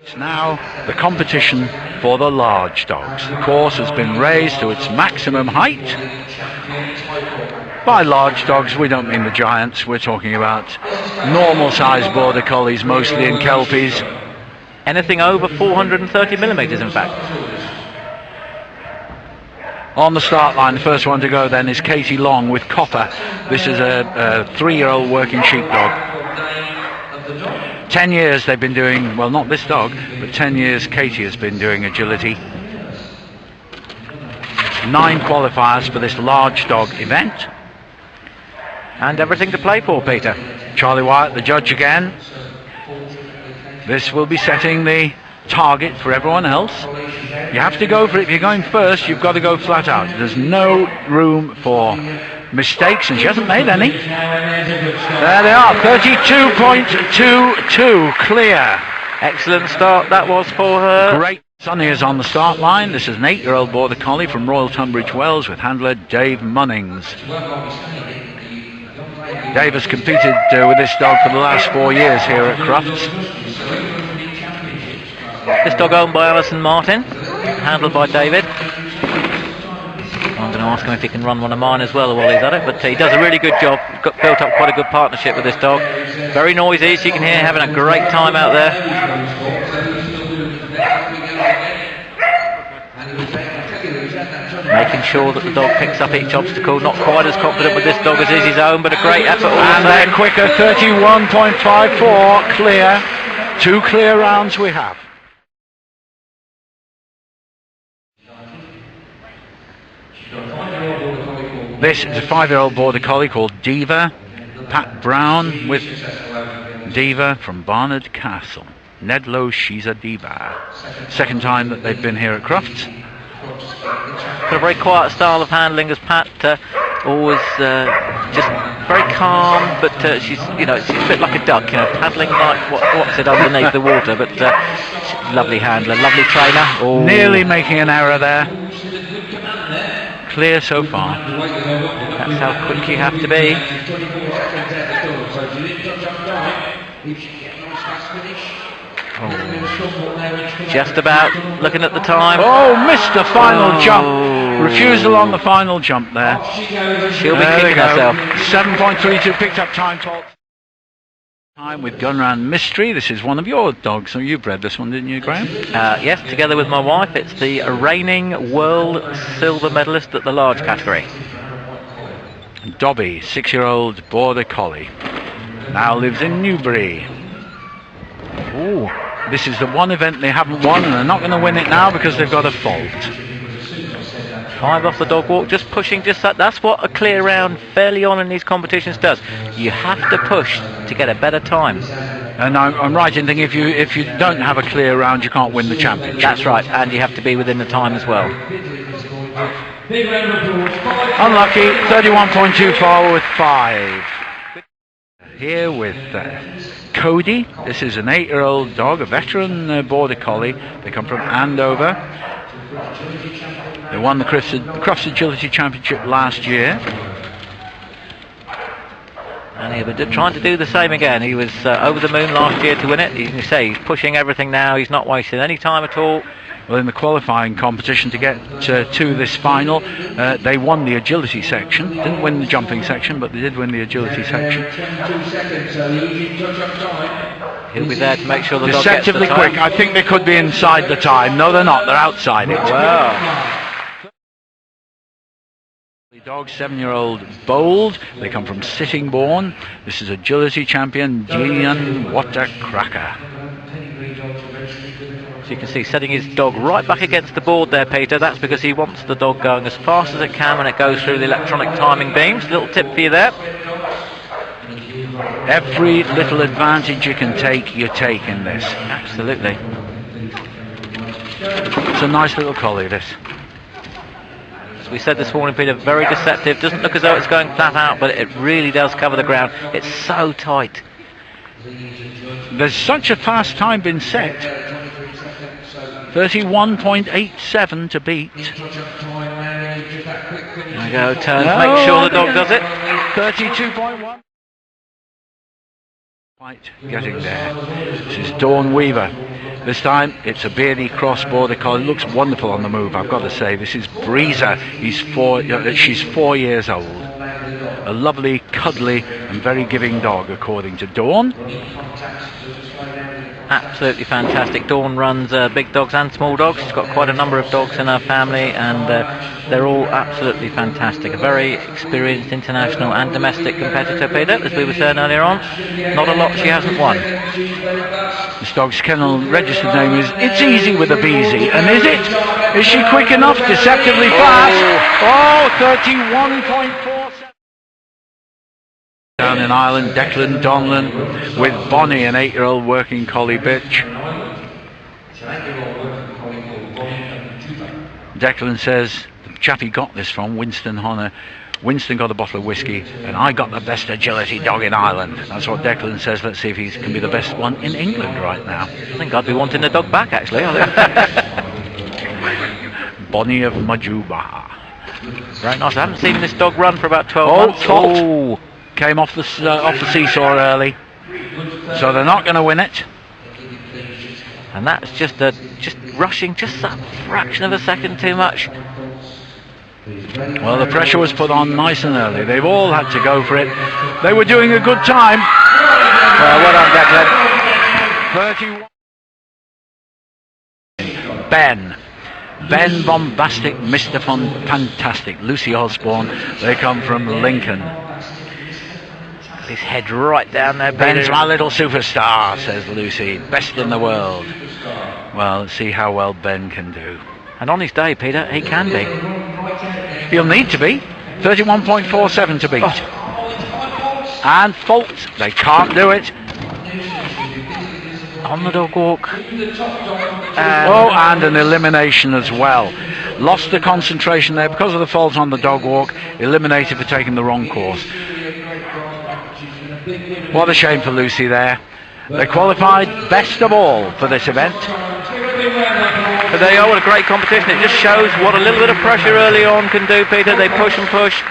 It's now the competition for the large dogs. The course has been raised to its maximum height. By large dogs, we don't mean the giants. We're talking about normal-sized border collies, mostly in kelpies. Anything over 430 millimetres, in fact. On the start line, the first one to go then is Katie Long with Copper. This is a 3-year-old working sheepdog. 10 years they've been doing, well, not this dog, but 10 years Katie has been doing agility. 9 qualifiers for this large dog event. And everything to play for, Peter. Charlie Wyatt, the judge again. This will be setting the target for everyone else. You have to go for it. If you're going first, you've got to go flat out. There's no room for mistakes, and she hasn't made any. There they are, 32.22 clear. Excellent start that was for her. Great. Sonny is on the start line. This is an 8-year-old border collie from Royal Tunbridge Wells with handler Dave Munnings. Dave has competed with this dog for the last 4 years here at Crufts. This dog owned by Alison Martin, handled by David. I'm going to ask him if he can run one of mine as well while he's at it, but he does a really good job. Got built up quite a good partnership with this dog. Very noisy, as you can hear, having a great time out there. Making sure that the dog picks up each obstacle. Not quite as confident with this dog as is his own, but a great effort all and they're quicker, 31.54 clear. 2 clear rounds we have. This is a 5-year-old border collie called Diva. Pat Brown with Diva from Barnard Castle. Nedlow, she's a diva. Second time that they've been here at Crufts. Got a very quiet style of handling, as Pat always just very calm, but she's a bit like a duck, paddling like what's it underneath the water. But lovely handler, lovely trainer. Oh. Nearly making an error there. Clear so far. That's how quick you have to be. Oh. Just about looking at the time. Oh, missed the final jump. Refusal on the final jump there. She'll be kicking herself. 7.32 picked up time with Gunran Mystery. This is one of your dogs. So you bred this one, didn't you, Graham? Yes, together with my wife. It's the reigning world silver medalist at the large category. Dobby, 6-year-old border collie. Now lives in Newbury. Ooh. This is the one event they haven't won, and they're not going to win it now because they've got a fault. 5 off the dog walk, just pushing, that's what a clear round fairly on in these competitions does. You have to push to get a better time. And I'm right in thinking if you don't have a clear round, you can't win the championship. That's right, and you have to be within the time as well. Unlucky, 31.24 with 5. Here with Cody. This is an 8-year-old dog, a veteran border collie. They come from Andover. They won the Crufts Agility Championship last year. And he'll be trying to do the same again. He was over the moon last year to win it. You can say he's pushing everything now. He's not wasting any time at all. Well, in the qualifying competition to get to this final, they won the agility section. Didn't win the jumping section, but they did win the agility section. He'll be there to make sure the dog gets the deceptively time. quick. I think they could be inside the time. No, they're not. They're outside it. Wow. Dog, 7-year-old Bold. They come from Sittingbourne. This is agility champion Julian Watercracker. So you can see setting his dog right back against the board there, Peter. That's because he wants the dog going as fast as it can when it goes through the electronic timing beams. Little tip for you there. Every little advantage you can take, you take in this. Absolutely. It's a nice little collie, this. As we said this morning, Peter, very deceptive. Doesn't look as though it's going flat out, but it really does cover the ground. It's so tight. There's such a fast time been set. 31.87 to beat. There we go, turns, make sure the dog does it. 32.1. Quite getting there. This is Dawn Weaver. This time it's a beardy cross border collie. Looks wonderful on the move, I've got to say. This is Breezer. She's 4 years old. A lovely, cuddly and very giving dog, according to Dawn. Absolutely fantastic. Dawn runs big dogs and small dogs. She's got quite a number of dogs in her family, and they're all absolutely fantastic. A very experienced international and domestic competitor, Peter, as we were saying earlier on. Not a lot she hasn't won. This dog's kennel registered name is It's Easy with a Beezy. And is it? Is she quick enough? Deceptively fast. Oh, 31.47. Down in Ireland, Declan Donlan with Bonnie, an 8-year-old working collie bitch. Declan says the chap he got this from, Winston Honor. Winston got a bottle of whiskey, and I got the best agility dog in Ireland. That's what Declan says. Let's see if he can be the best one in England right now. I think I'd be wanting the dog back, actually. Bonnie of Majuba. Very nice. I haven't seen this dog run for about 12 months. Oh, came off the seesaw early, so they're not going to win it. And that's just rushing just that fraction of a second too much. Well, the pressure was put on nice and early. They've all had to go for it. They were doing a good time. Well done, Declan. 31. Ben Bombastic, Mr. Fantastic, Lucy Osborne. They come from Lincoln. His head right down there. Ben's my little superstar, says Lucy. Best in the world. Well, let's see how well Ben can do. And on his day, Peter, he can be. He'll need to be. 31.47 to beat. Oh. And fault. They can't do it. On the dog walk. And an elimination as well. Lost the concentration there because of the fault on the dog walk. Eliminated for taking the wrong course. What a shame for Lucy there. They qualified best of all for this event. But there you are, what a great competition. It just shows what a little bit of pressure early on can do, Peter. They push and push.